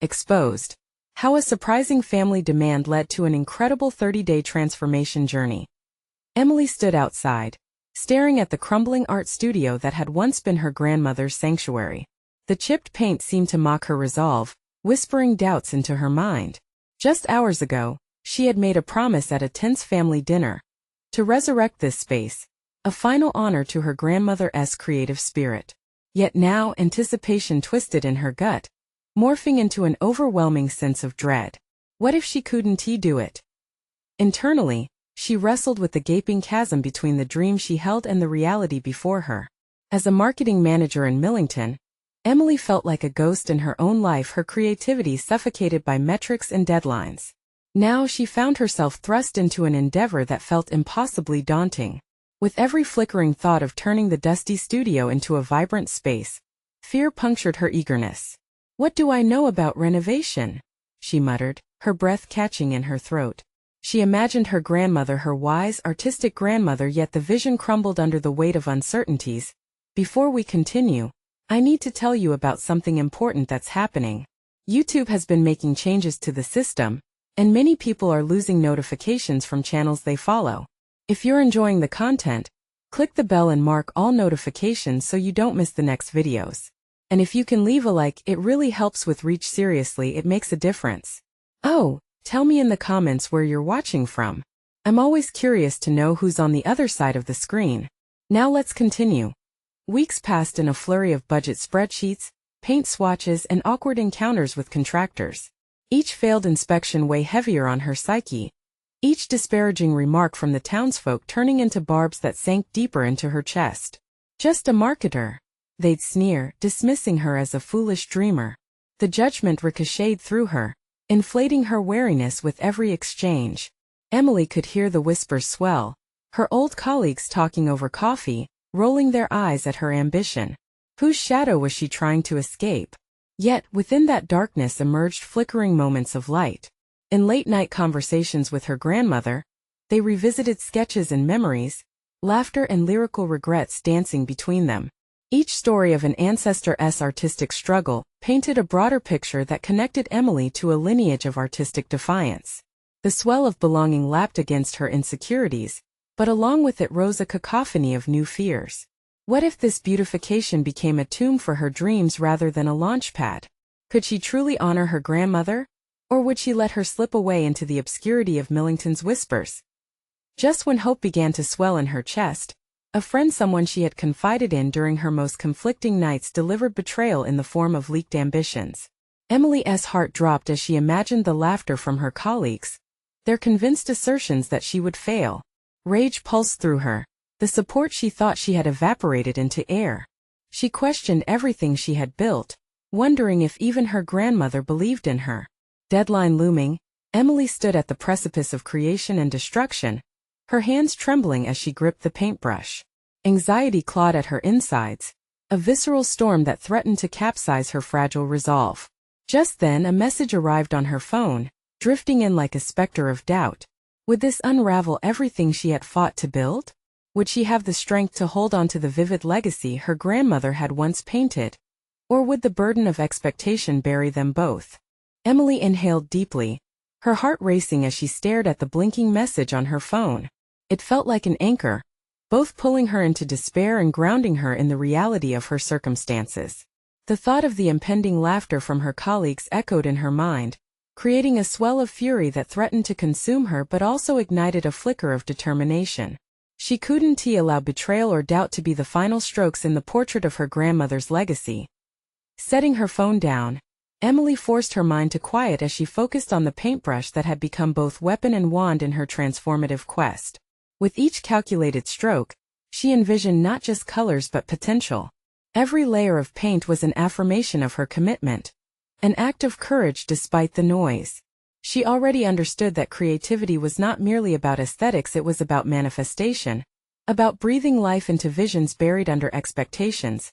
Exposed. How a surprising family demand led to an incredible 30-day transformation journey. Emily stood outside, staring at the crumbling art studio that had once been her grandmother's sanctuary. The chipped paint seemed to mock her resolve, whispering doubts into her mind. Just hours ago, she had made a promise at a tense family dinner to resurrect this space, a final honor to her grandmother's creative spirit. Yet now anticipation twisted in her gut, morphing into an overwhelming sense of dread. What if she couldn't do it? Internally, she wrestled with the gaping chasm between the dream she held and the reality before her. As a marketing manager in Millington, Emily felt like a ghost in her own life, her creativity suffocated by metrics and deadlines. Now she found herself thrust into an endeavor that felt impossibly daunting. With every flickering thought of turning the dusty studio into a vibrant space, fear punctured her eagerness. "What do I know about renovation?" she muttered, her breath catching in her throat. She imagined her grandmother, her wise, artistic grandmother, yet the vision crumbled under the weight of uncertainties. Before we continue, I need to tell you about something important that's happening. YouTube has been making changes to the system, and many people are losing notifications from channels they follow. If you're enjoying the content, click the bell and mark all notifications so you don't miss the next videos. And if you can leave a like, it really helps with reach. Seriously, it makes a difference. Oh, tell me in the comments where you're watching from. I'm always curious to know who's on the other side of the screen. Now let's continue. Weeks passed in a flurry of budget spreadsheets, paint swatches, and awkward encounters with contractors. Each failed inspection weighed heavier on her psyche, each disparaging remark from the townsfolk turning into barbs that sank deeper into her chest. Just a marketer, they'd sneer, dismissing her as a foolish dreamer. The judgment ricocheted through her, inflating her wariness with every exchange. Emily could hear the whispers swell, her old colleagues talking over coffee, rolling their eyes at her ambition. Whose shadow was she trying to escape? Yet, within that darkness emerged flickering moments of light. In late-night conversations with her grandmother, they revisited sketches and memories, laughter and lyrical regrets dancing between them. Each story of an ancestor's artistic struggle painted a broader picture that connected Emily to a lineage of artistic defiance. The swell of belonging lapped against her insecurities, but along with it rose a cacophony of new fears. What if this beautification became a tomb for her dreams rather than a launchpad? Could she truly honor her grandmother? Or would she let her slip away into the obscurity of Millington's whispers? Just when hope began to swell in her chest, a friend, someone she had confided in during her most conflicting nights, delivered betrayal in the form of leaked ambitions. Emily's heart dropped as she imagined the laughter from her colleagues, their convinced assertions that she would fail. Rage pulsed through her, the support she thought she had evaporated into air. She questioned everything she had built, wondering if even her grandmother believed in her. Deadline looming, Emily stood at the precipice of creation and destruction, her hands trembling as she gripped the paintbrush. Anxiety clawed at her insides, a visceral storm that threatened to capsize her fragile resolve. Just then a message arrived on her phone, drifting in like a specter of doubt. Would this unravel everything she had fought to build? Would she have the strength to hold on to the vivid legacy her grandmother had once painted? Or would the burden of expectation bury them both? Emily inhaled deeply, her heart racing as she stared at the blinking message on her phone. It felt like an anchor, both pulling her into despair and grounding her in the reality of her circumstances. The thought of the impending laughter from her colleagues echoed in her mind, creating a swell of fury that threatened to consume her but also ignited a flicker of determination. She couldn't allow betrayal or doubt to be the final strokes in the portrait of her grandmother's legacy. Setting her phone down, Emily forced her mind to quiet as she focused on the paintbrush that had become both weapon and wand in her transformative quest. With each calculated stroke, she envisioned not just colors but potential. Every layer of paint was an affirmation of her commitment, an act of courage despite the noise. She already understood that creativity was not merely about aesthetics, it was about manifestation, about breathing life into visions buried under expectations.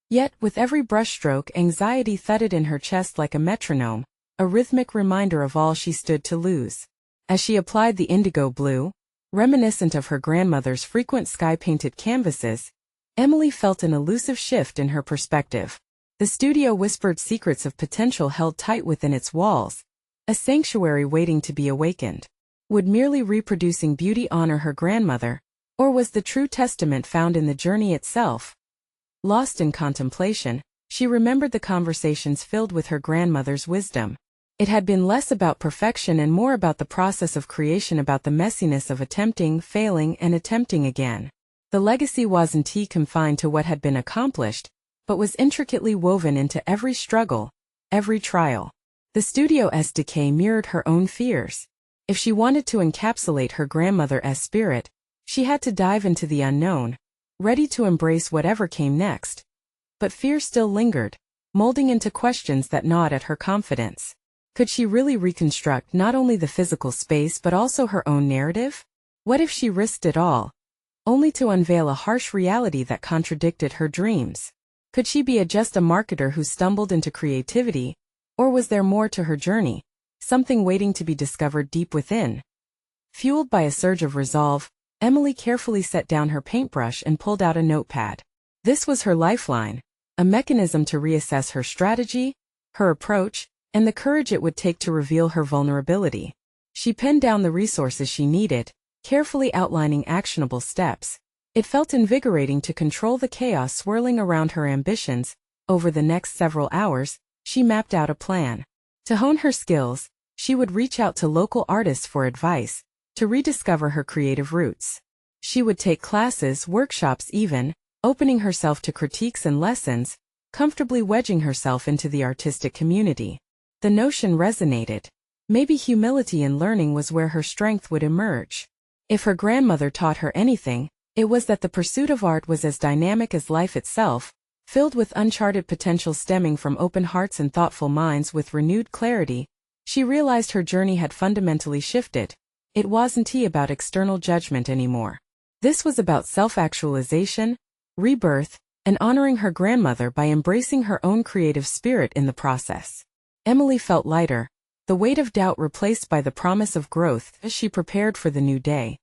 Yet, with every brushstroke, anxiety thudded in her chest like a metronome, a rhythmic reminder of all she stood to lose. As she applied the indigo blue, reminiscent of her grandmother's frequent sky-painted canvases, Emily felt an elusive shift in her perspective. The studio whispered secrets of potential held tight within its walls, a sanctuary waiting to be awakened. Would merely reproducing beauty honor her grandmother, or was the true testament found in the journey itself? Lost in contemplation, she remembered the conversations filled with her grandmother's wisdom. It had been less about perfection and more about the process of creation, about the messiness of attempting, failing, and attempting again. The legacy wasn't confined to what had been accomplished, but was intricately woven into every struggle, every trial. The studio's decay mirrored her own fears. If she wanted to encapsulate her grandmother's spirit, she had to dive into the unknown, ready to embrace whatever came next. But fear still lingered, molding into questions that gnawed at her confidence. Could she really reconstruct not only the physical space but also her own narrative? What if she risked it all, only to unveil a harsh reality that contradicted her dreams? Could she be just a marketer who stumbled into creativity, or was there more to her journey, something waiting to be discovered deep within? Fueled by a surge of resolve, Emily carefully set down her paintbrush and pulled out a notepad. This was her lifeline, a mechanism to reassess her strategy, her approach, and the courage it would take to reveal her vulnerability. She penned down the resources she needed, carefully outlining actionable steps. It felt invigorating to control the chaos swirling around her ambitions. Over the next several hours, she mapped out a plan. To hone her skills, she would reach out to local artists for advice, to rediscover her creative roots. She would take classes, workshops even, opening herself to critiques and lessons, comfortably wedging herself into the artistic community. The notion resonated. Maybe humility in learning was where her strength would emerge. If her grandmother taught her anything, it was that the pursuit of art was as dynamic as life itself, filled with uncharted potential stemming from open hearts and thoughtful minds. With renewed clarity, she realized her journey had fundamentally shifted. It wasn't about external judgment anymore. This was about self-actualization, rebirth, and honoring her grandmother by embracing her own creative spirit in the process. Emily felt lighter, the weight of doubt replaced by the promise of growth as she prepared for the new day.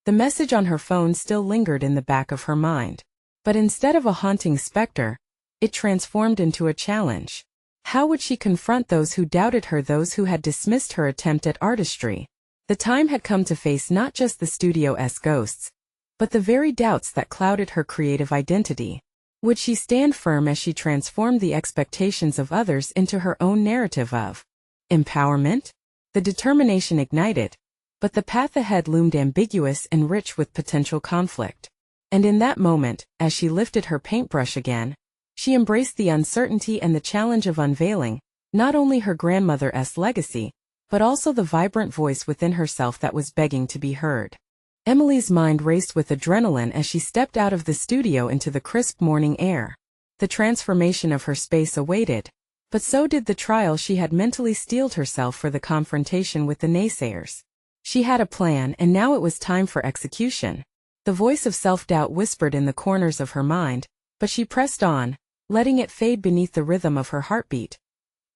The message on her phone still lingered in the back of her mind. But instead of a haunting specter, it transformed into a challenge. How would she confront those who doubted her, those who had dismissed her attempt at artistry? The time had come to face not just the studio's ghosts, but the very doubts that clouded her creative identity. Would she stand firm as she transformed the expectations of others into her own narrative of empowerment? The determination ignited, but the path ahead loomed ambiguous and rich with potential conflict. And in that moment, as she lifted her paintbrush again, she embraced the uncertainty and the challenge of unveiling, not only her grandmother's legacy, but also the vibrant voice within herself that was begging to be heard. Emily's mind raced with adrenaline as she stepped out of the studio into the crisp morning air. The transformation of her space awaited, but so did the trial. She had mentally steeled herself for the confrontation with the naysayers. She had a plan, and now it was time for execution. The voice of self-doubt whispered in the corners of her mind, but she pressed on, letting it fade beneath the rhythm of her heartbeat.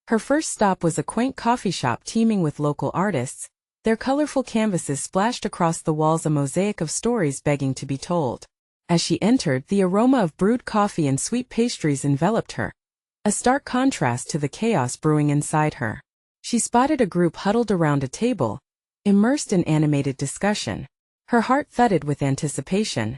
Her first stop was a quaint coffee shop teeming with local artists. Their colorful canvases splashed across the walls, a mosaic of stories begging to be told. As she entered, the aroma of brewed coffee and sweet pastries enveloped her, a stark contrast to the chaos brewing inside her. She spotted a group huddled around a table, immersed in animated discussion. Her heart thudded with anticipation.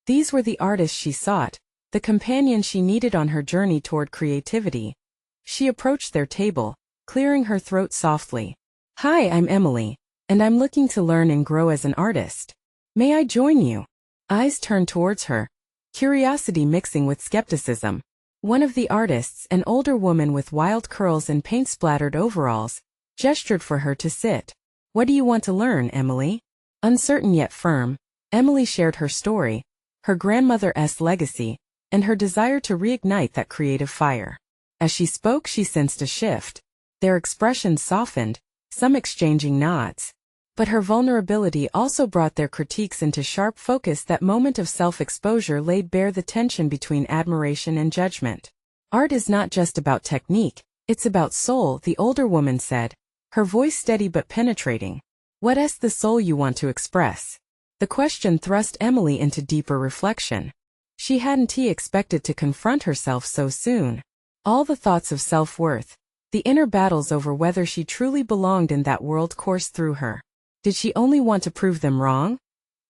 These were the artists she sought, the companion she needed on her journey toward creativity. She approached their table, clearing her throat softly. "Hi, I'm Emily, and I'm looking to learn and grow as an artist. May I join you?" Eyes turned towards her, curiosity mixing with skepticism. One of the artists, an older woman with wild curls and paint-splattered overalls, gestured for her to sit. "What do you want to learn, Emily?" Uncertain yet firm, Emily shared her story, her grandmother's legacy, and her desire to reignite that creative fire. As she spoke, she sensed a shift. Their expressions softened, some exchanging nods. But her vulnerability also brought their critiques into sharp focus. That moment of self-exposure laid bare the tension between admiration and judgment. "Art is not just about technique, it's about soul," the older woman said, her voice steady but penetrating. "What's the soul you want to express?" The question thrust Emily into deeper reflection. She hadn't expected to confront herself so soon. All the thoughts of self-worth, the inner battles over whether she truly belonged in that world coursed through her. Did she only want to prove them wrong?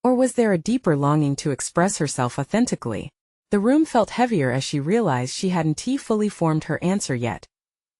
Or was there a deeper longing to express herself authentically? The room felt heavier as she realized she hadn't fully formed her answer yet.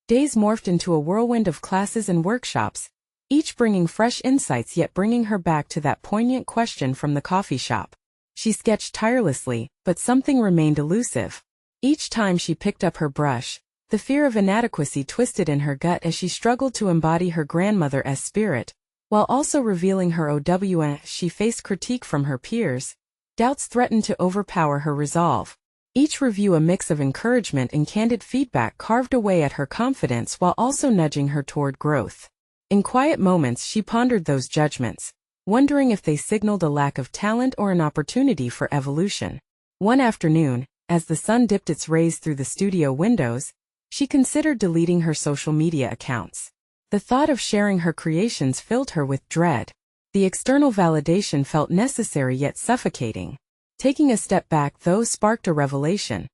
Days morphed into a whirlwind of classes and workshops, each bringing fresh insights yet bringing her back to that poignant question from the coffee shop. She sketched tirelessly, but something remained elusive. Each time she picked up her brush, the fear of inadequacy twisted in her gut as she struggled to embody her grandmother's spirit, while also revealing her own. She faced critique from her peers. Doubts threatened to overpower her resolve. Each review a mix of encouragement and candid feedback carved away at her confidence while also nudging her toward growth. In quiet moments she pondered those judgments, wondering if they signaled a lack of talent or an opportunity for evolution. One afternoon, as the sun dipped its rays through the studio windows, she considered deleting her social media accounts. The thought of sharing her creations filled her with dread. The external validation felt necessary yet suffocating. Taking a step back, though, sparked a revelation.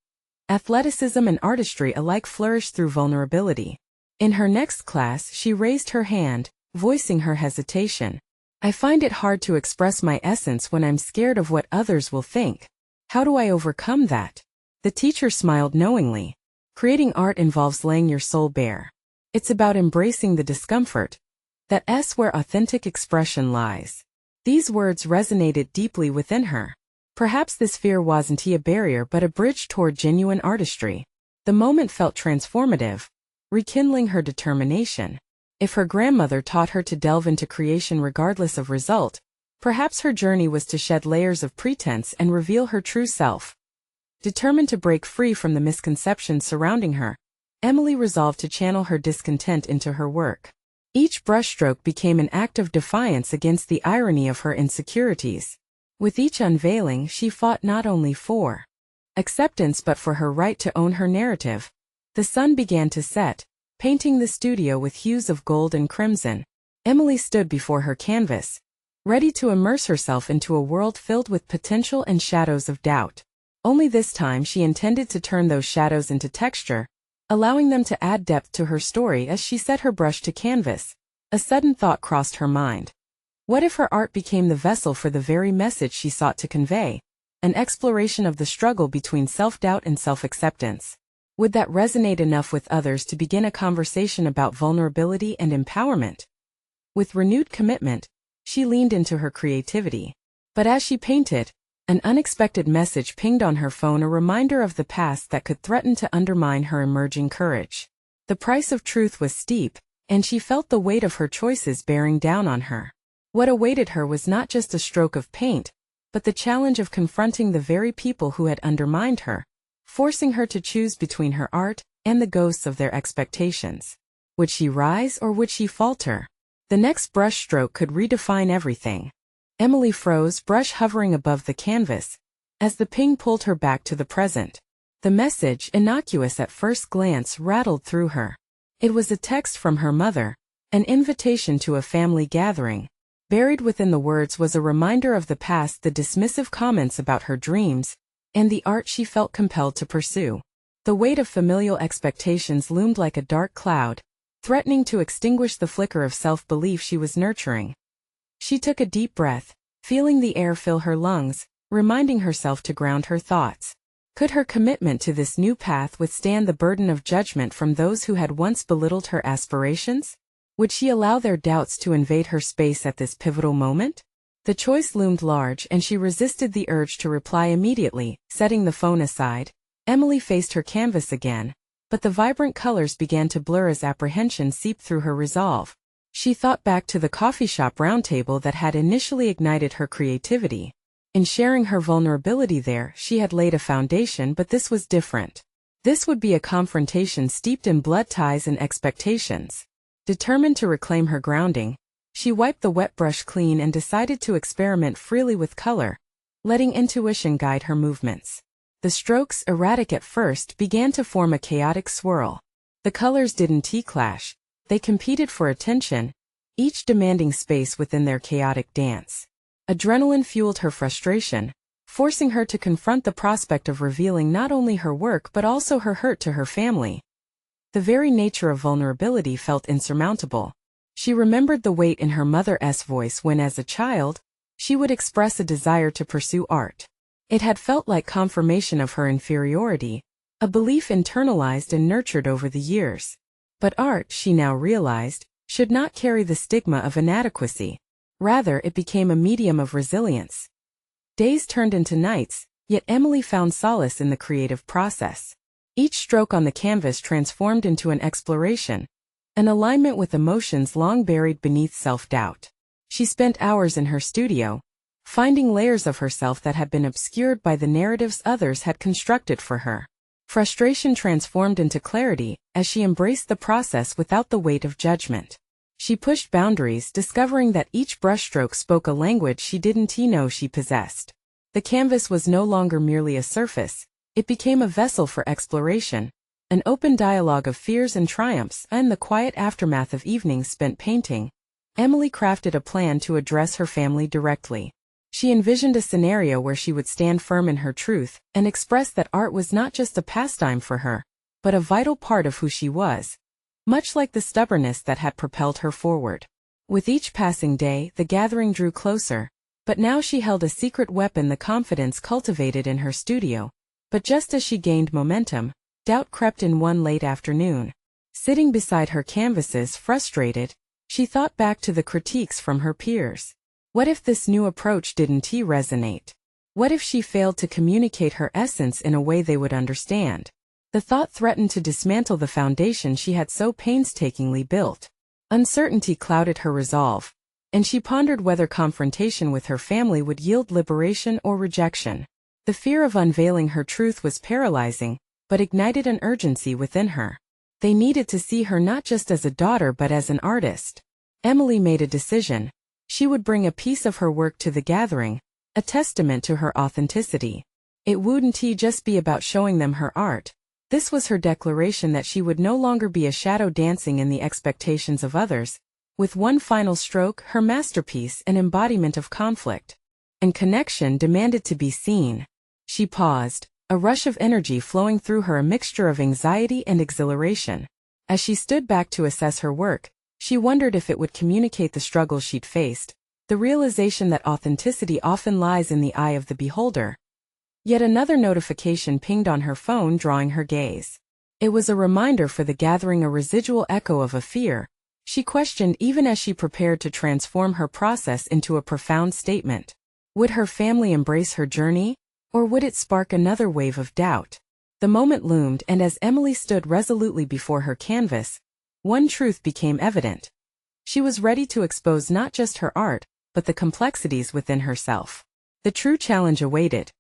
Athleticism and artistry alike flourish through vulnerability. In her next class, she raised her hand, voicing her hesitation. I find it hard to express my essence when I'm scared of what others will think. How do I overcome that? The teacher smiled knowingly. Creating art involves laying your soul bare. It's about embracing the discomfort. That's where authentic expression lies. These words resonated deeply within her. Perhaps this fear wasn't a barrier but a bridge toward genuine artistry. The moment felt transformative, rekindling her determination. If her grandmother taught her to delve into creation regardless of result, perhaps her journey was to shed layers of pretense and reveal her true self. Determined to break free from the misconceptions surrounding her, Emily resolved to channel her discontent into her work. Each brushstroke became an act of defiance against the irony of her insecurities. With each unveiling, she fought not only for acceptance but for her right to own her narrative. The sun began to set, painting the studio with hues of gold and crimson. Emily stood before her canvas, ready to immerse herself into a world filled with potential and shadows of doubt. Only this time she intended to turn those shadows into texture, allowing them to add depth to her story. As she set her brush to canvas, a sudden thought crossed her mind. What if her art became the vessel for the very message she sought to convey? An exploration of the struggle between self-doubt and self-acceptance. Would that resonate enough with others to begin a conversation about vulnerability and empowerment? With renewed commitment, she leaned into her creativity. But as she painted, an unexpected message pinged on her phone, a reminder of the past that could threaten to undermine her emerging courage. The price of truth was steep, and she felt the weight of her choices bearing down on her. What awaited her was not just a stroke of paint, but the challenge of confronting the very people who had undermined her, forcing her to choose between her art and the ghosts of their expectations. Would she rise or would she falter? The next brushstroke could redefine everything. Emily froze, brush hovering above the canvas, as the ping pulled her back to the present. The message, innocuous at first glance, rattled through her. It was a text from her mother, an invitation to a family gathering. Buried within the words was a reminder of the past, the dismissive comments about her dreams, and the art she felt compelled to pursue. The weight of familial expectations loomed like a dark cloud, threatening to extinguish the flicker of self-belief she was nurturing. She took a deep breath, feeling the air fill her lungs, reminding herself to ground her thoughts. Could her commitment to this new path withstand the burden of judgment from those who had once belittled her aspirations? Would she allow their doubts to invade her space at this pivotal moment? The choice loomed large and she resisted the urge to reply immediately. Setting the phone aside, Emily faced her canvas again, but the vibrant colors began to blur as apprehension seeped through her resolve. She thought back to the coffee shop roundtable that had initially ignited her creativity. In sharing her vulnerability there, she had laid a foundation, but this was different. This would be a confrontation steeped in blood ties and expectations. Determined to reclaim her grounding, she wiped the wet brush clean and decided to experiment freely with color, letting intuition guide her movements. The strokes, erratic at first, began to form a chaotic swirl. The colors didn't clash, they competed for attention, each demanding space within their chaotic dance. Adrenaline fueled her frustration, forcing her to confront the prospect of revealing not only her work but also her hurt to her family. The very nature of vulnerability felt insurmountable. She remembered the weight in her mother's voice when, as a child, she would express a desire to pursue art. It had felt like confirmation of her inferiority, a belief internalized and nurtured over the years. But art, she now realized, should not carry the stigma of inadequacy. Rather, it became a medium of resilience. Days turned into nights, yet Emily found solace in the creative process. Each stroke on the canvas transformed into an exploration, an alignment with emotions long buried beneath self-doubt. She spent hours in her studio, finding layers of herself that had been obscured by the narratives others had constructed for her. Frustration transformed into clarity as she embraced the process without the weight of judgment. She pushed boundaries, discovering that each brushstroke spoke a language she didn't know she possessed. The canvas was no longer merely a surface, it became a vessel for exploration, an open dialogue of fears and triumphs. In the quiet aftermath of evenings spent painting, Emily crafted a plan to address her family directly. She envisioned a scenario where she would stand firm in her truth and express that art was not just a pastime for her, but a vital part of who she was, much like the stubbornness that had propelled her forward. With each passing day, the gathering drew closer, but now she held a secret weapon: the confidence cultivated in her studio. But just as she gained momentum, doubt crept in one late afternoon. Sitting beside her canvases, frustrated, she thought back to the critiques from her peers. What if this new approach didn't resonate? What if she failed to communicate her essence in a way they would understand? The thought threatened to dismantle the foundation she had so painstakingly built. Uncertainty clouded her resolve, and she pondered whether confrontation with her family would yield liberation or rejection. The fear of unveiling her truth was paralyzing, but ignited an urgency within her. They needed to see her not just as a daughter but as an artist. Emily made a decision. She would bring a piece of her work to the gathering, a testament to her authenticity. It wouldn't just be about showing them her art. This was her declaration that she would no longer be a shadow dancing in the expectations of others. With one final stroke, her masterpiece, an embodiment of conflict and connection, demanded to be seen. She paused, a rush of energy flowing through her, a mixture of anxiety and exhilaration. As she stood back to assess her work, she wondered if it would communicate the struggles she'd faced, the realization that authenticity often lies in the eye of the beholder. Yet another notification pinged on her phone, drawing her gaze. It was a reminder for the gathering, a residual echo of a fear she questioned even as she prepared to transform her process into a profound statement. Would her family embrace her journey, or would it spark another wave of doubt? The moment loomed, and as Emily stood resolutely before her canvas, one truth became evident. She was ready to expose not just her art, but the complexities within herself. The true challenge awaited.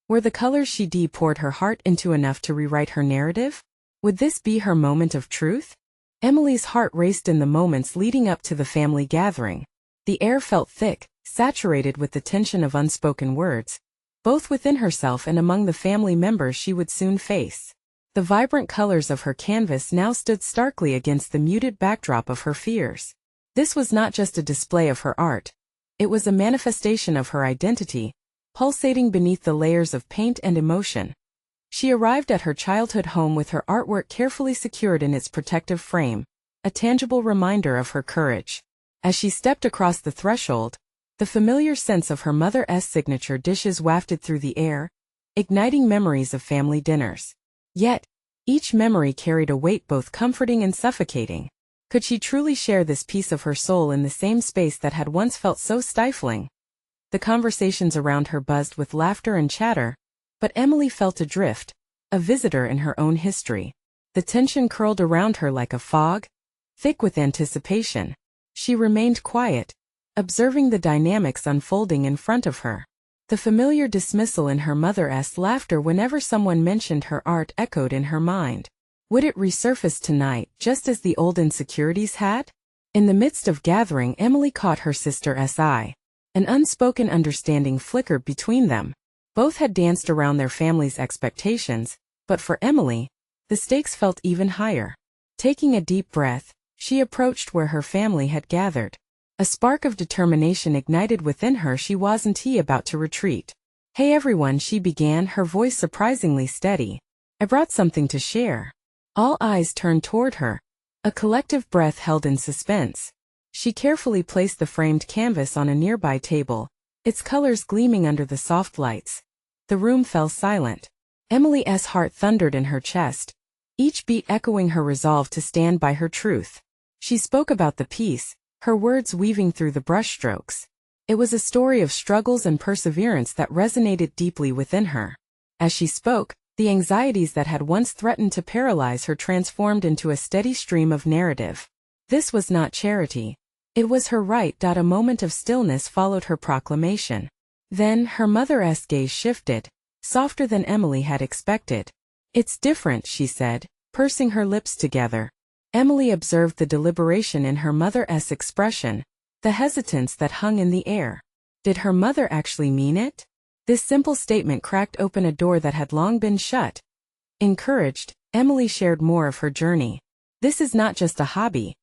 Were the colors she poured her heart into enough to rewrite her narrative? Would this be her moment of truth? Emily's heart raced in the moments leading up to the family gathering. The air felt thick, saturated with the tension of unspoken words, both within herself and among the family members she would soon face. The vibrant colors of her canvas now stood starkly against the muted backdrop of her fears. This was not just a display of her art. It was a manifestation of her identity, pulsating beneath the layers of paint and emotion. She arrived at her childhood home with her artwork carefully secured in its protective frame, a tangible reminder of her courage. As she stepped across the threshold, the familiar scents of her mother's signature dishes wafted through the air, igniting memories of family dinners. Yet, each memory carried a weight both comforting and suffocating. Could she truly share this piece of her soul in the same space that had once felt so stifling? The conversations around her buzzed with laughter and chatter, but Emily felt adrift, a visitor in her own history. The tension curled around her like a fog, thick with anticipation. She remained quiet, observing the dynamics unfolding in front of her. The familiar dismissal in her mother's laughter whenever someone mentioned her art echoed in her mind. Would it resurface tonight, just as the old insecurities had? In the midst of gathering, Emily caught her sister's eye. An unspoken understanding flickered between them. Both had danced around their family's expectations, but for Emily, the stakes felt even higher. Taking a deep breath, she approached where her family had gathered. A spark of determination ignited within her. She wasn't about to retreat. "Hey everyone," she began, her voice surprisingly steady. "I brought something to share." All eyes turned toward her, a collective breath held in suspense. She carefully placed the framed canvas on a nearby table, its colors gleaming under the soft lights. The room fell silent. Emily's heart thundered in her chest, each beat echoing her resolve to stand by her truth. She spoke about the piece, her words weaving through the brushstrokes. It was a story of struggles and perseverance that resonated deeply within her. As she spoke, the anxieties that had once threatened to paralyze her transformed into a steady stream of narrative. This was not charity. It was her right. A moment of stillness followed her proclamation. Then her mother's gaze shifted, softer than Emily had expected. "It's different," she said, pursing her lips together. Emily observed the deliberation in her mother's expression, the hesitance that hung in the air. Did her mother actually mean it? This simple statement cracked open a door that had long been shut. Encouraged, Emily shared more of her journey. "This is not just a hobby.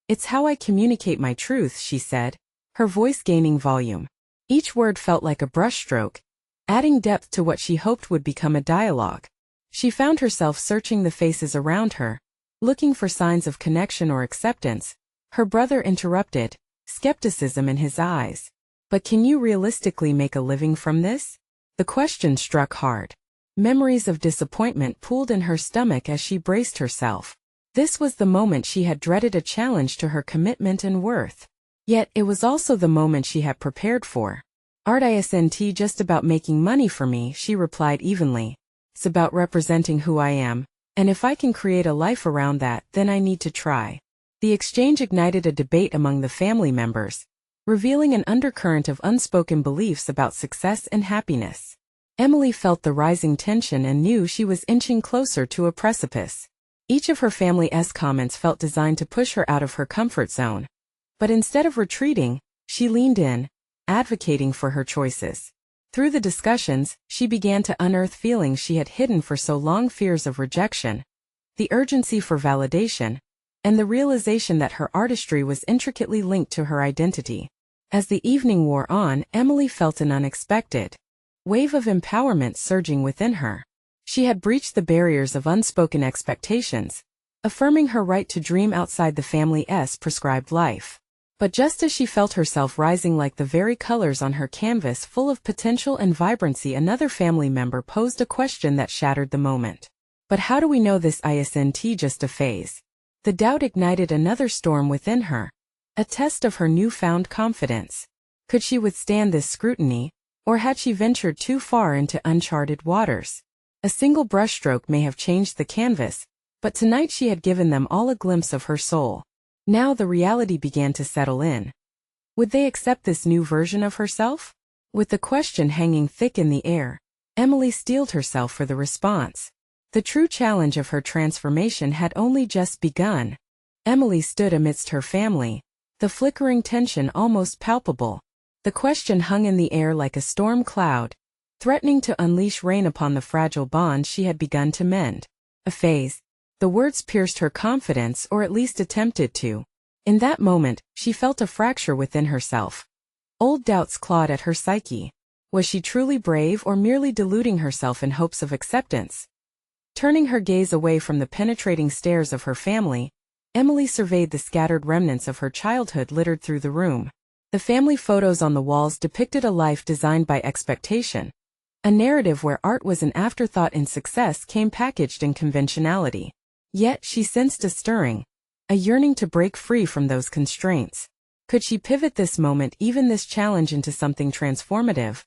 It's how I communicate my truth," she said, her voice gaining volume. Each word felt like a brushstroke, adding depth to what she hoped would become a dialogue. She found herself searching the faces around her, looking for signs of connection or acceptance. Her brother interrupted, skepticism in his eyes. "But can you realistically make a living from this?" The question struck hard. Memories of disappointment pooled in her stomach as she braced herself. This was the moment she had dreaded, a challenge to her commitment and worth. Yet it was also the moment she had prepared for. "Art isn't just about making money for me," she replied evenly. "It's about representing who I am, and if I can create a life around that, then I need to try." The exchange ignited a debate among the family members, revealing an undercurrent of unspoken beliefs about success and happiness. Emily felt the rising tension and knew she was inching closer to a precipice. Each of her family's comments felt designed to push her out of her comfort zone. But instead of retreating, she leaned in, advocating for her choices. Through the discussions, she began to unearth feelings she had hidden for so long: fears of rejection, the urgency for validation, and the realization that her artistry was intricately linked to her identity. As the evening wore on, Emily felt an unexpected wave of empowerment surging within her. She had breached the barriers of unspoken expectations, affirming her right to dream outside the family's prescribed life. But just as she felt herself rising like the very colors on her canvas full of potential and vibrancy, another family member posed a question that shattered the moment. "But how do we know this isn't just a phase?" The doubt ignited another storm within her, a test of her newfound confidence. Could she withstand this scrutiny, or had she ventured too far into uncharted waters? A single brushstroke may have changed the canvas, but tonight she had given them all a glimpse of her soul. Now the reality began to settle in. Would they accept this new version of herself? With the question hanging thick in the air, Emily steeled herself for the response. The true challenge of her transformation had only just begun. Emily stood amidst her family, the flickering tension almost palpable. The question hung in the air like a storm cloud, threatening to unleash rain upon the fragile bond she had begun to mend. A phase. The words pierced her confidence, or at least attempted to. In that moment, she felt a fracture within herself. Old doubts clawed at her psyche. Was she truly brave, or merely deluding herself in hopes of acceptance? Turning her gaze away from the penetrating stares of her family, Emily surveyed the scattered remnants of her childhood littered through the room. The family photos on the walls depicted a life designed by expectation, a narrative where art was an afterthought and success came packaged in conventionality. Yet she sensed a stirring, a yearning to break free from those constraints. Could she pivot this moment, even this challenge, into something transformative?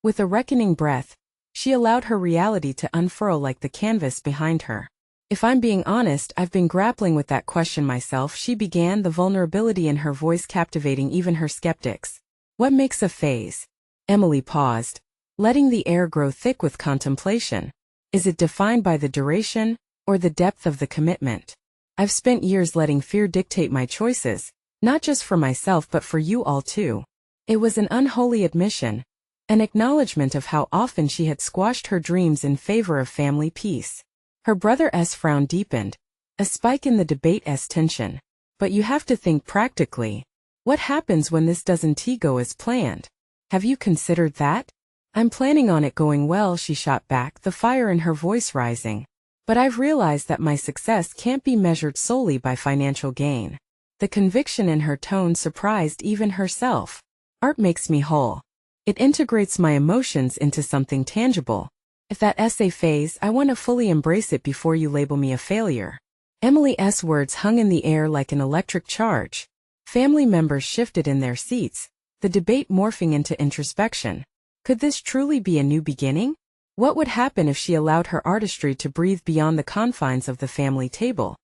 With a reckoning breath, she allowed her reality to unfurl like the canvas behind her. "If I'm being honest, I've been grappling with that question myself," she began, the vulnerability in her voice captivating even her skeptics. "What makes a phase?" Emily paused, letting the air grow thick with contemplation. "Is it defined by the duration, or the depth of the commitment? I've spent years letting fear dictate my choices, not just for myself but for you all too." It was an unholy admission, an acknowledgement of how often she had squashed her dreams in favor of family peace. Her brother's frown deepened, a spike in the debate's tension. "But you have to think practically. What happens when this doesn't go as planned? Have you considered that?" "I'm planning on it going well," she shot back, the fire in her voice rising. But I've realized that my success can't be measured solely by financial gain. The conviction in her tone surprised even herself. Art makes me whole. It integrates my emotions into something tangible. If that essay phase, I want to fully embrace it before you label me a failure. Emily's words hung in the air like an electric charge. Family members shifted in their seats, the debate morphing into introspection. Could this truly be a new beginning? What would happen if she allowed her artistry to breathe beyond the confines of the family table?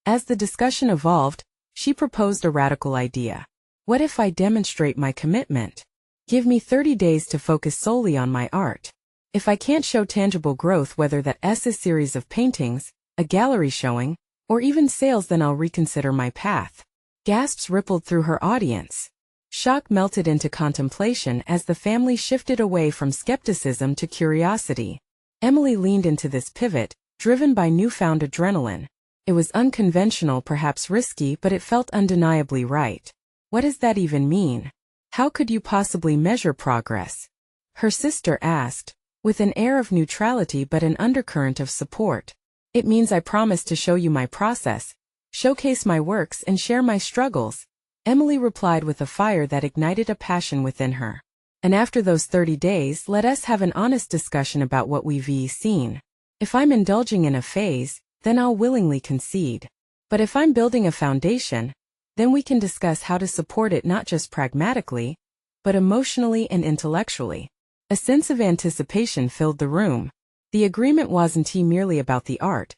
As the discussion evolved, she proposed a radical idea. What if I demonstrate my commitment? Give me 30 days to focus solely on my art. If I can't show tangible growth, whether that's a series of paintings, a gallery showing, or even sales, then I'll reconsider my path. Gasps rippled through her audience. Shock melted into contemplation as the family shifted away from skepticism to curiosity. Emily leaned into this pivot, driven by newfound adrenaline. It was unconventional, perhaps risky, but it felt undeniably right. What does that even mean? How could you possibly measure progress? Her sister asked, with an air of neutrality but an undercurrent of support. It means I promise to show you my process, showcase my works, and share my struggles, Emily replied with a fire that ignited a passion within her. And after those 30 days, let us have an honest discussion about what we've seen. If I'm indulging in a phase, then I'll willingly concede. But if I'm building a foundation, then we can discuss how to support it, not just pragmatically, but emotionally and intellectually. A sense of anticipation filled the room. The agreement wasn't merely about the art.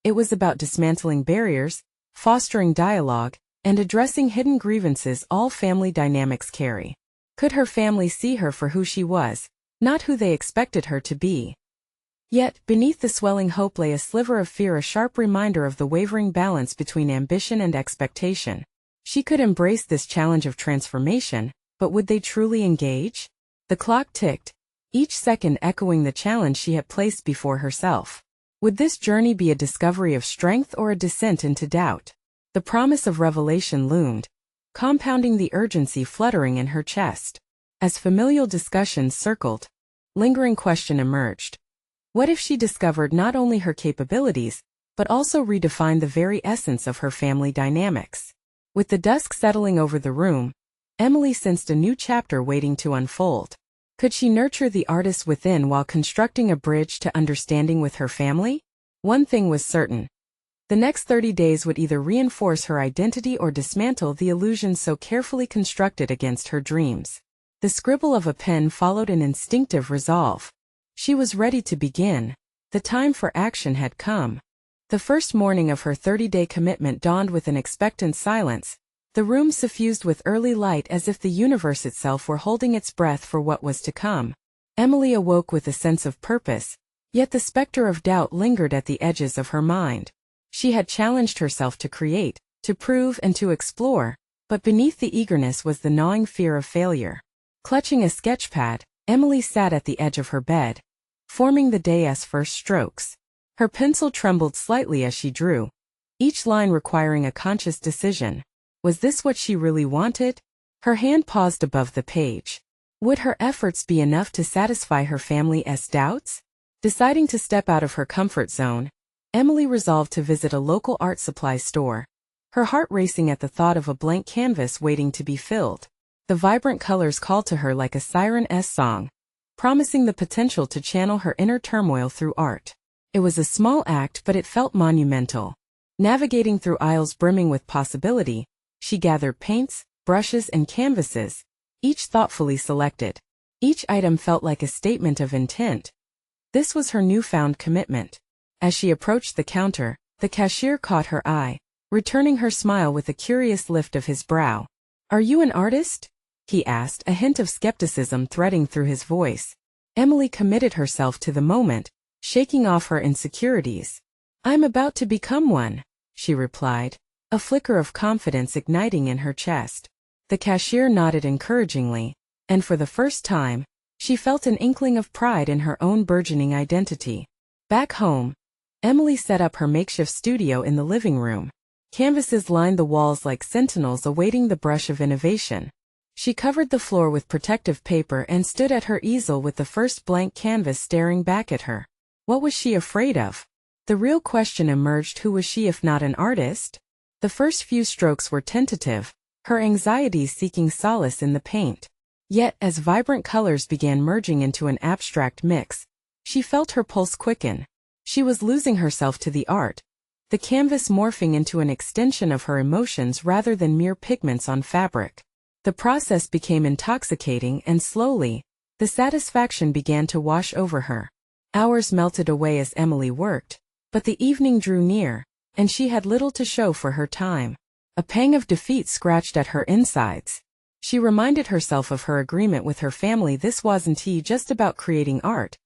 It was about dismantling barriers, fostering dialogue, and addressing hidden grievances all family dynamics carry. Could her family see her for who she was, not who they expected her to be? Yet, beneath the swelling hope lay a sliver of fear, a sharp reminder of the wavering balance between ambition and expectation. She could embrace this challenge of transformation, but would they truly engage? The clock ticked, each second echoing the challenge she had placed before herself. Would this journey be a discovery of strength or a descent into doubt? The promise of revelation loomed, compounding the urgency fluttering in her chest. As familial discussions circled, lingering question emerged. What if she discovered not only her capabilities, but also redefined the very essence of her family dynamics? With the dusk settling over the room, Emily sensed a new chapter waiting to unfold. Could she nurture the artist within while constructing a bridge to understanding with her family? One thing was certain. The next 30 days would either reinforce her identity or dismantle the illusions so carefully constructed against her dreams. The scribble of a pen followed an instinctive resolve. She was ready to begin. The time for action had come. The first morning of her 30-day commitment dawned with an expectant silence, the room suffused with early light as if the universe itself were holding its breath for what was to come. Emily awoke with a sense of purpose, yet the specter of doubt lingered at the edges of her mind. She had challenged herself to create, to prove, and to explore, but beneath the eagerness was the gnawing fear of failure. Clutching a sketchpad, Emily sat at the edge of her bed, forming the day's first strokes. Her pencil trembled slightly as she drew, each line requiring a conscious decision. Was this what she really wanted? Her hand paused above the page. Would her efforts be enough to satisfy her family's doubts? Deciding to step out of her comfort zone, Emily resolved to visit a local art supply store, her heart racing at the thought of a blank canvas waiting to be filled. The vibrant colors called to her like a siren's song, promising the potential to channel her inner turmoil through art. It was a small act, but it felt monumental. Navigating through aisles brimming with possibility, she gathered paints, brushes, and canvases, each thoughtfully selected. Each item felt like a statement of intent. This was her newfound commitment. As she approached the counter, the cashier caught her eye, returning her smile with a curious lift of his brow. "Are you an artist?" he asked, a hint of skepticism threading through his voice. Emily committed herself to the moment, shaking off her insecurities. "I'm about to become one," she replied, a flicker of confidence igniting in her chest. The cashier nodded encouragingly, and for the first time, she felt an inkling of pride in her own burgeoning identity. Back home, Emily set up her makeshift studio in the living room. Canvases lined the walls like sentinels awaiting the brush of innovation. She covered the floor with protective paper and stood at her easel with the first blank canvas staring back at her. What was she afraid of? The real question emerged: who was she if not an artist? The first few strokes were tentative, her anxieties seeking solace in the paint. Yet, as vibrant colors began merging into an abstract mix, she felt her pulse quicken. She was losing herself to the art, the canvas morphing into an extension of her emotions rather than mere pigments on fabric. The process became intoxicating, and slowly, the satisfaction began to wash over her. Hours melted away as Emily worked, but the evening drew near, and she had little to show for her time. A pang of defeat scratched at her insides. She reminded herself of her agreement with her family: this wasn't just about creating art.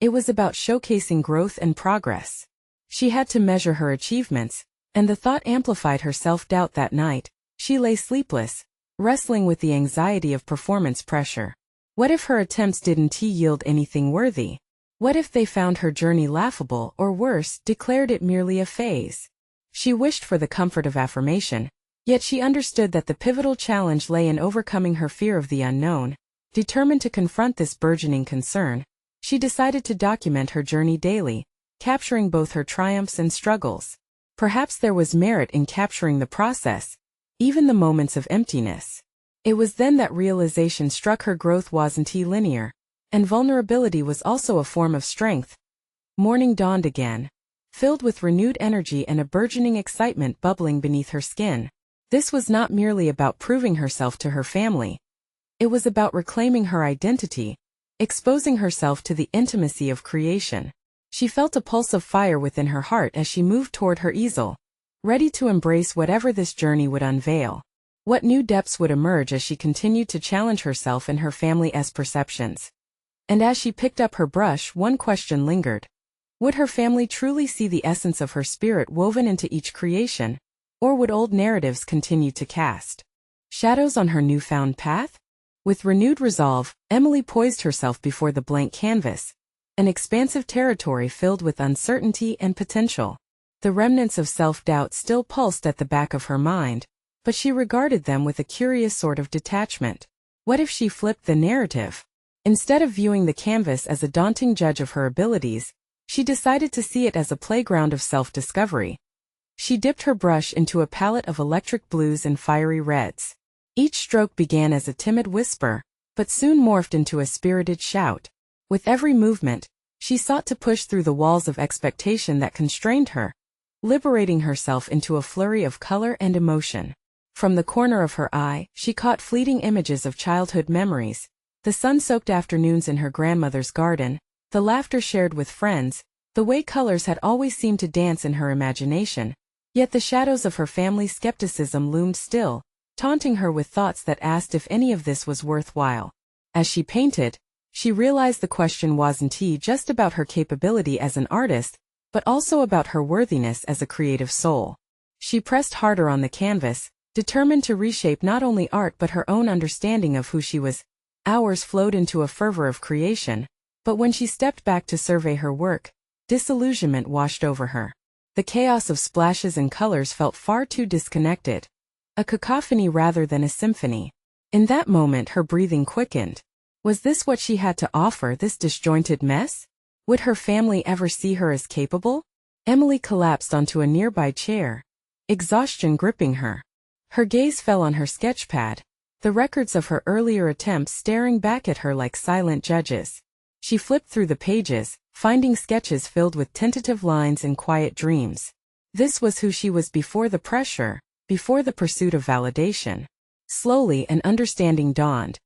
It was about showcasing growth and progress. She had to measure her achievements, and the thought amplified her self-doubt. That night, she lay sleepless, wrestling with the anxiety of performance pressure. What if her attempts didn't yield anything worthy? What if they found her journey laughable, or worse, declared it merely a phase? She wished for the comfort of affirmation, yet she understood that the pivotal challenge lay in overcoming her fear of the unknown. Determined to confront this burgeoning concern, she decided to document her journey daily, capturing both her triumphs and struggles. Perhaps there was merit in capturing the process, even the moments of emptiness. It was then that realization struck her: growth wasn't linear, and vulnerability was also a form of strength. Morning dawned again, filled with renewed energy and a burgeoning excitement bubbling beneath her skin. This was not merely about proving herself to her family. It was about reclaiming her identity, exposing herself to the intimacy of creation. She felt a pulse of fire within her heart as she moved toward her easel, ready to embrace whatever this journey would unveil. What new depths would emerge as she continued to challenge herself and her family's perceptions? And as she picked up her brush, one question lingered. Would her family truly see the essence of her spirit woven into each creation, or would old narratives continue to cast shadows on her newfound path? With renewed resolve, Emily poised herself before the blank canvas, an expansive territory filled with uncertainty and potential. The remnants of self-doubt still pulsed at the back of her mind, but she regarded them with a curious sort of detachment. What if she flipped the narrative? Instead of viewing the canvas as a daunting judge of her abilities, she decided to see it as a playground of self-discovery. She dipped her brush into a palette of electric blues and fiery reds. Each stroke began as a timid whisper, but soon morphed into a spirited shout. With every movement, she sought to push through the walls of expectation that constrained her, liberating herself into a flurry of color and emotion. From the corner of her eye, she caught fleeting images of childhood memories: the sun-soaked afternoons in her grandmother's garden, the laughter shared with friends, the way colors had always seemed to dance in her imagination. Yet the shadows of her family's skepticism loomed still, taunting her with thoughts that asked if any of this was worthwhile. As she painted, she realized the question wasn't just about her capability as an artist, but also about her worthiness as a creative soul. She pressed harder on the canvas, determined to reshape not only art but her own understanding of who she was. Hours flowed into a fervor of creation, but when she stepped back to survey her work, disillusionment washed over her. The chaos of splashes and colors felt far too disconnected, a cacophony rather than a symphony. In that moment her breathing quickened. Was this what she had to offer, this disjointed mess? Would her family ever see her as capable? Emily collapsed onto a nearby chair, exhaustion gripping her. Her gaze fell on her sketchpad, the records of her earlier attempts staring back at her like silent judges. She flipped through the pages, finding sketches filled with tentative lines and quiet dreams. This was who she was before the pressure, before the pursuit of validation. Slowly an understanding dawned.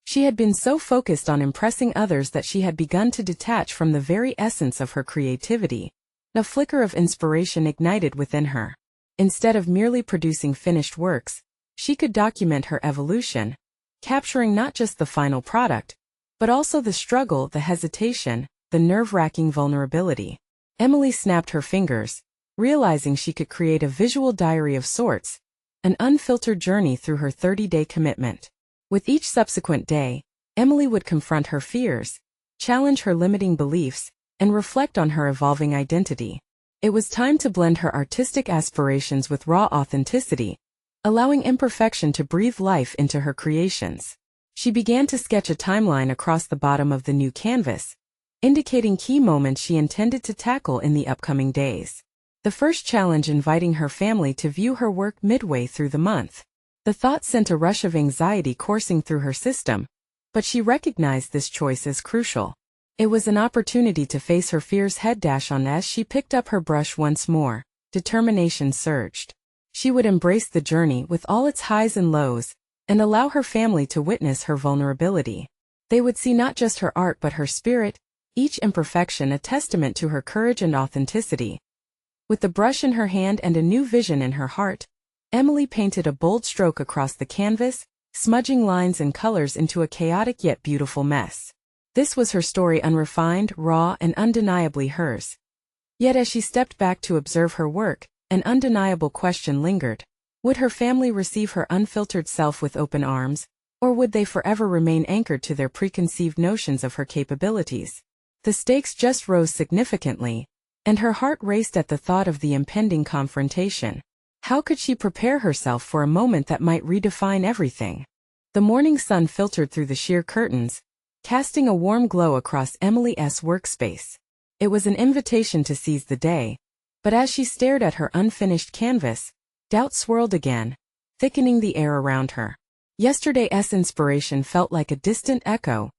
She had been so focused on impressing others that she had begun to detach from the very essence of her creativity. A flicker of inspiration ignited within her. Instead of merely producing finished works, she could document her evolution, capturing not just the final product, but also the struggle, the hesitation, the nerve-wracking vulnerability. Emily snapped her fingers, realizing she could create a visual diary of sorts, an unfiltered journey through her 30-day commitment. With each subsequent day, Emily would confront her fears, challenge her limiting beliefs, and reflect on her evolving identity. It was time to blend her artistic aspirations with raw authenticity, allowing imperfection to breathe life into her creations. She began to sketch a timeline across the bottom of the new canvas, indicating key moments she intended to tackle in the upcoming days. The first challenge inviting her family to view her work midway through the month. The thought sent a rush of anxiety coursing through her system, but she recognized this choice as crucial. It was an opportunity to face her fears head-on as she picked up her brush once more. Determination surged. She would embrace the journey with all its highs and lows, and allow her family to witness her vulnerability. They would see not just her art but her spirit, each imperfection a testament to her courage and authenticity. With the brush in her hand and a new vision in her heart, Emily painted a bold stroke across the canvas, smudging lines and colors into a chaotic yet beautiful mess. This was her story, unrefined, raw, and undeniably hers. Yet as she stepped back to observe her work, an undeniable question lingered. Would her family receive her unfiltered self with open arms, or would they forever remain anchored to their preconceived notions of her capabilities? The stakes just rose significantly, and her heart raced at the thought of the impending confrontation. How could she prepare herself for a moment that might redefine everything? The morning sun filtered through the sheer curtains, casting a warm glow across Emily's workspace. It was an invitation to seize the day, but as she stared at her unfinished canvas, doubt swirled again, thickening the air around her. Yesterday's inspiration felt like a distant echo,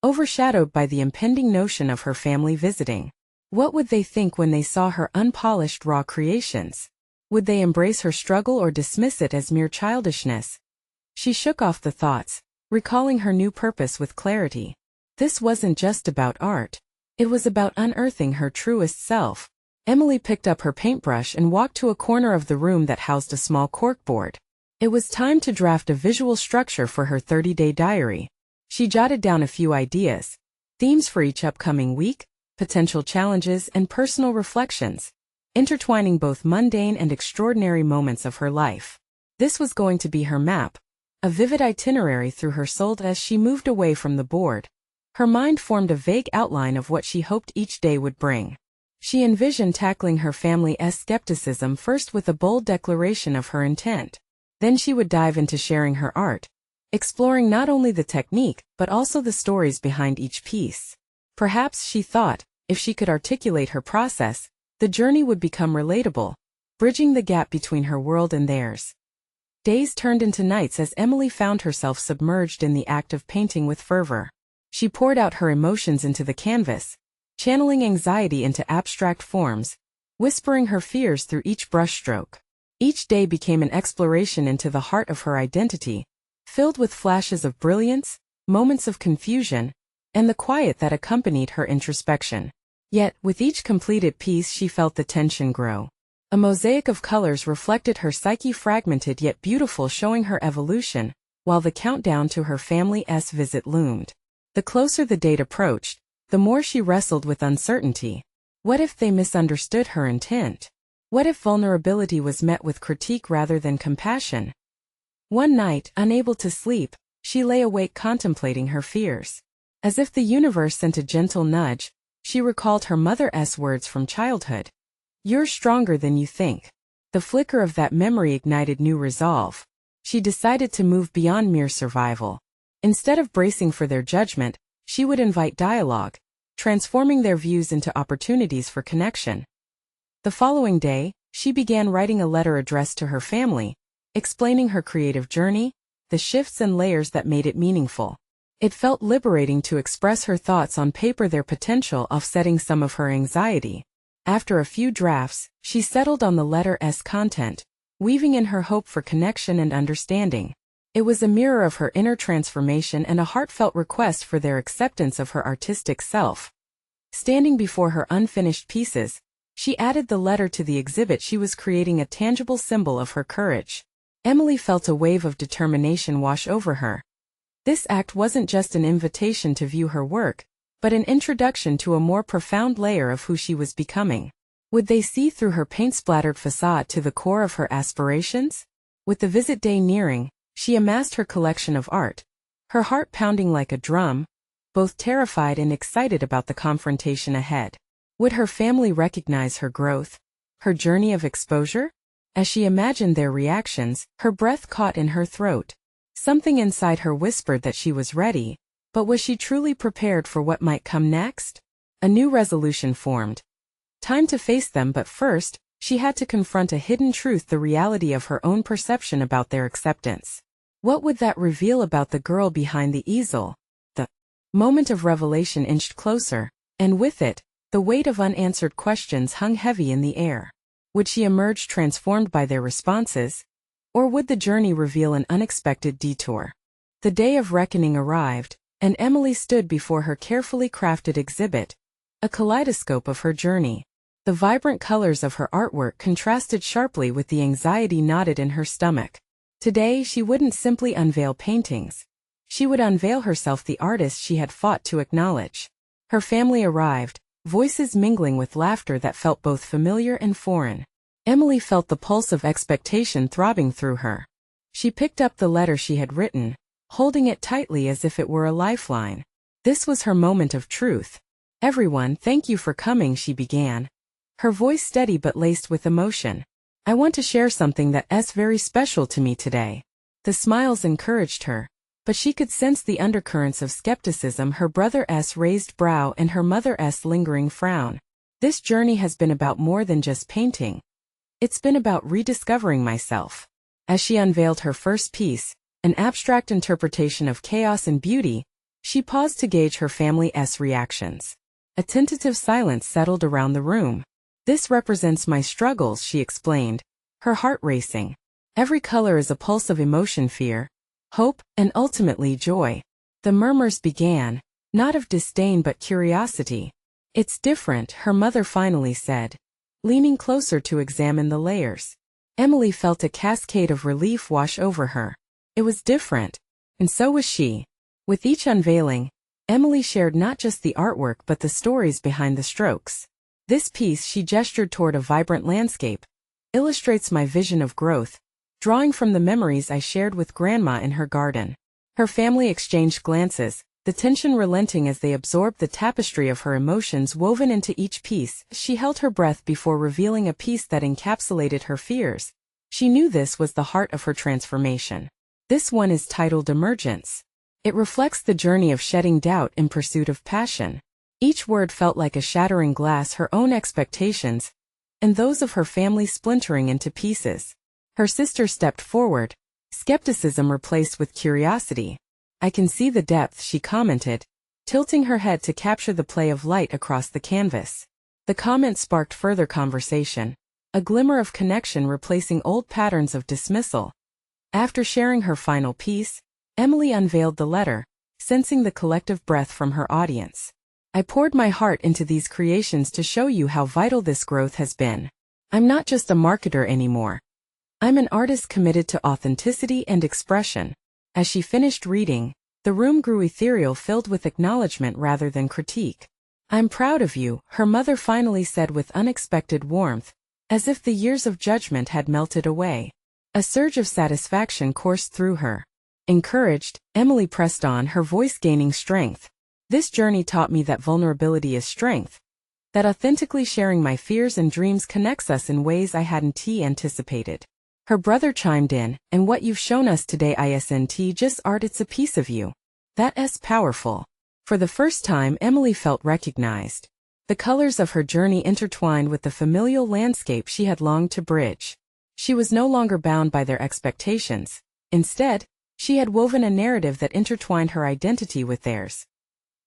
overshadowed by the impending notion of her family visiting. What would they think when they saw her unpolished raw creations? Would they embrace her struggle or dismiss it as mere childishness? She shook off the thoughts, recalling her new purpose with clarity. This wasn't just about art. It was about unearthing her truest self. Emily picked up her paintbrush and walked to a corner of the room that housed a small corkboard. It was time to draft a visual structure for her 30-day diary. She jotted down a few ideas, themes for each upcoming week, potential challenges, and personal reflections, intertwining both mundane and extraordinary moments of her life. This was going to be her map, a vivid itinerary through her soul. As she moved away from the board, her mind formed a vague outline of what she hoped each day would bring. She envisioned tackling her family's skepticism first with a bold declaration of her intent. Then she would dive into sharing her art, exploring not only the technique but also the stories behind each piece. Perhaps, she thought, if she could articulate her process, the journey would become relatable, bridging the gap between her world and theirs. Days turned into nights as Emily found herself submerged in the act of painting with fervor. She poured out her emotions into the canvas, channeling anxiety into abstract forms, whispering her fears through each brushstroke. Each day became an exploration into the heart of her identity, filled with flashes of brilliance, moments of confusion, and the quiet that accompanied her introspection. Yet, with each completed piece she felt the tension grow. A mosaic of colors reflected her psyche, fragmented yet beautiful, showing her evolution, while the countdown to her family's visit loomed. The closer the date approached, the more she wrestled with uncertainty. What if they misunderstood her intent? What if vulnerability was met with critique rather than compassion? One night, unable to sleep, she lay awake contemplating her fears. As if the universe sent a gentle nudge, she recalled her mother's words from childhood. "You're stronger than you think." The flicker of that memory ignited new resolve. She decided to move beyond mere survival. Instead of bracing for their judgment, she would invite dialogue, transforming their views into opportunities for connection. The following day, she began writing a letter addressed to her family, explaining her creative journey, the shifts and layers that made it meaningful. It felt liberating to express her thoughts on paper, their potential offsetting some of her anxiety. After a few drafts, she settled on the letter's content, weaving in her hope for connection and understanding. It was a mirror of her inner transformation and a heartfelt request for their acceptance of her artistic self. Standing before her unfinished pieces, she added the letter to the exhibit she was creating, a tangible symbol of her courage. Emily felt a wave of determination wash over her. This act wasn't just an invitation to view her work, but an introduction to a more profound layer of who she was becoming. Would they see through her paint-splattered facade to the core of her aspirations? With the visit day nearing, she amassed her collection of art, her heart pounding like a drum, both terrified and excited about the confrontation ahead. Would her family recognize her growth, her journey of exposure? As she imagined their reactions, her breath caught in her throat. Something inside her whispered that she was ready, but was she truly prepared for what might come next? A new resolution formed. Time to face them, but first, she had to confront a hidden truth, the reality of her own perception about their acceptance. What would that reveal about the girl behind the easel? The moment of revelation inched closer, and with it, the weight of unanswered questions hung heavy in the air. Would she emerge transformed by their responses? Or would the journey reveal an unexpected detour? The day of reckoning arrived, and Emily stood before her carefully crafted exhibit, a kaleidoscope of her journey. The vibrant colors of her artwork contrasted sharply with the anxiety knotted in her stomach. Today she wouldn't simply unveil paintings. She would unveil herself, the artist she had fought to acknowledge. Her family arrived, voices mingling with laughter that felt both familiar and foreign. Emily felt the pulse of expectation throbbing through her. She picked up the letter she had written, holding it tightly as if it were a lifeline. This was her moment of truth. "Everyone, thank you for coming," she began, her voice steady but laced with emotion. "I want to share something that's very special to me today." The smiles encouraged her, but she could sense the undercurrents of skepticism, her brother's raised brow and her mother's lingering frown. "This journey has been about more than just painting. It's been about rediscovering myself." As she unveiled her first piece, an abstract interpretation of chaos and beauty, she paused to gauge her family's reactions. A tentative silence settled around the room. "This represents my struggles," she explained, her heart racing. "Every color is a pulse of emotion, fear, hope, and ultimately joy." The murmurs began, not of disdain but curiosity. "It's different," her mother finally said, leaning closer to examine the layers. Emily felt a cascade of relief wash over her. It was different, and so was she. With each unveiling, Emily shared not just the artwork but the stories behind the strokes. "This piece," she gestured toward a vibrant landscape, "illustrates my vision of growth, drawing from the memories I shared with Grandma in her garden." Her family exchanged glances, the tension relenting as they absorbed the tapestry of her emotions woven into each piece. She held her breath before revealing a piece that encapsulated her fears. She knew this was the heart of her transformation. "This one is titled Emergence. It reflects the journey of shedding doubt in pursuit of passion." Each word felt like a shattering glass, her own expectations, and those of her family splintering into pieces. Her sister stepped forward, skepticism replaced with curiosity. "I can see the depth," she commented, tilting her head to capture the play of light across the canvas. The comment sparked further conversation, a glimmer of connection replacing old patterns of dismissal. After sharing her final piece, Emily unveiled the letter, sensing the collective breath from her audience. "I poured my heart into these creations to show you how vital this growth has been. I'm not just a marketer anymore. I'm an artist committed to authenticity and expression." As she finished reading, the room grew ethereal, filled with acknowledgement rather than critique. "I'm proud of you," her mother finally said with unexpected warmth, as if the years of judgment had melted away. A surge of satisfaction coursed through her. Encouraged, Emily pressed on, her voice gaining strength. "This journey taught me that vulnerability is strength, that authentically sharing my fears and dreams connects us in ways I hadn't anticipated." Her brother chimed in, "And what you've shown us today isn't just art, it's a piece of you. That's powerful." For the first time, Emily felt recognized. The colors of her journey intertwined with the familial landscape she had longed to bridge. She was no longer bound by their expectations. Instead, she had woven a narrative that intertwined her identity with theirs.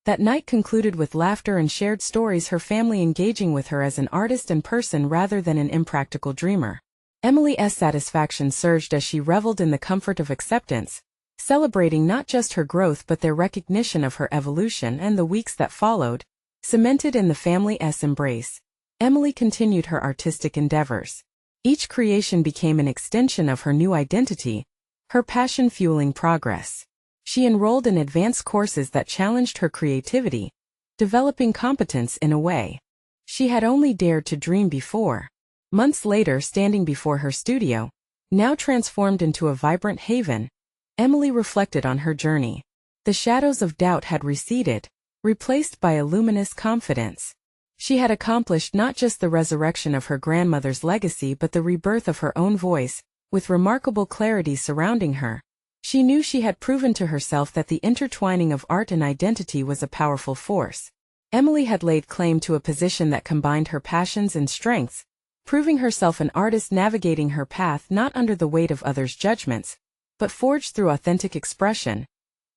That night concluded with laughter and shared stories, her family engaging with her as an artist and person rather than an impractical dreamer. Emily's satisfaction surged as she reveled in the comfort of acceptance, celebrating not just her growth but their recognition of her evolution. And the weeks that followed, cemented in the family's embrace, Emily continued her artistic endeavors. Each creation became an extension of her new identity, her passion fueling progress. She enrolled in advanced courses that challenged her creativity, developing competence in a way she had only dared to dream before. Months later, standing before her studio, now transformed into a vibrant haven, Emily reflected on her journey. The shadows of doubt had receded, replaced by a luminous confidence. She had accomplished not just the resurrection of her grandmother's legacy but the rebirth of her own voice, with remarkable clarity surrounding her. She knew she had proven to herself that the intertwining of art and identity was a powerful force. Emily had laid claim to a position that combined her passions and strengths, proving herself an artist navigating her path not under the weight of others' judgments, but forged through authentic expression.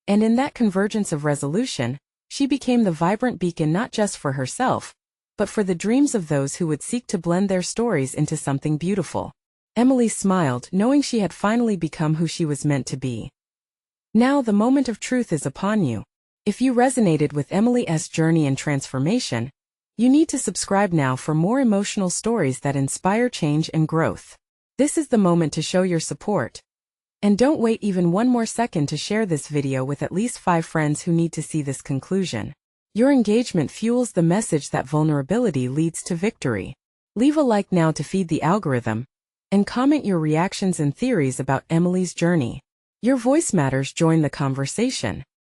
And in that convergence of resolution, she became the vibrant beacon not just for herself, but for the dreams of those who would seek to blend their stories into something beautiful. Emily smiled, knowing she had finally become who she was meant to be. Now the moment of truth is upon you. If you resonated with Emily's journey and transformation, you need to subscribe now for more emotional stories that inspire change and growth. This is the moment to show your support. And don't wait even one more second to share this video with at least 5 friends who need to see this conclusion. Your engagement fuels the message that vulnerability leads to victory. Leave a like now to feed the algorithm, and comment your reactions and theories about Emily's journey. Your voice matters. Join the conversation.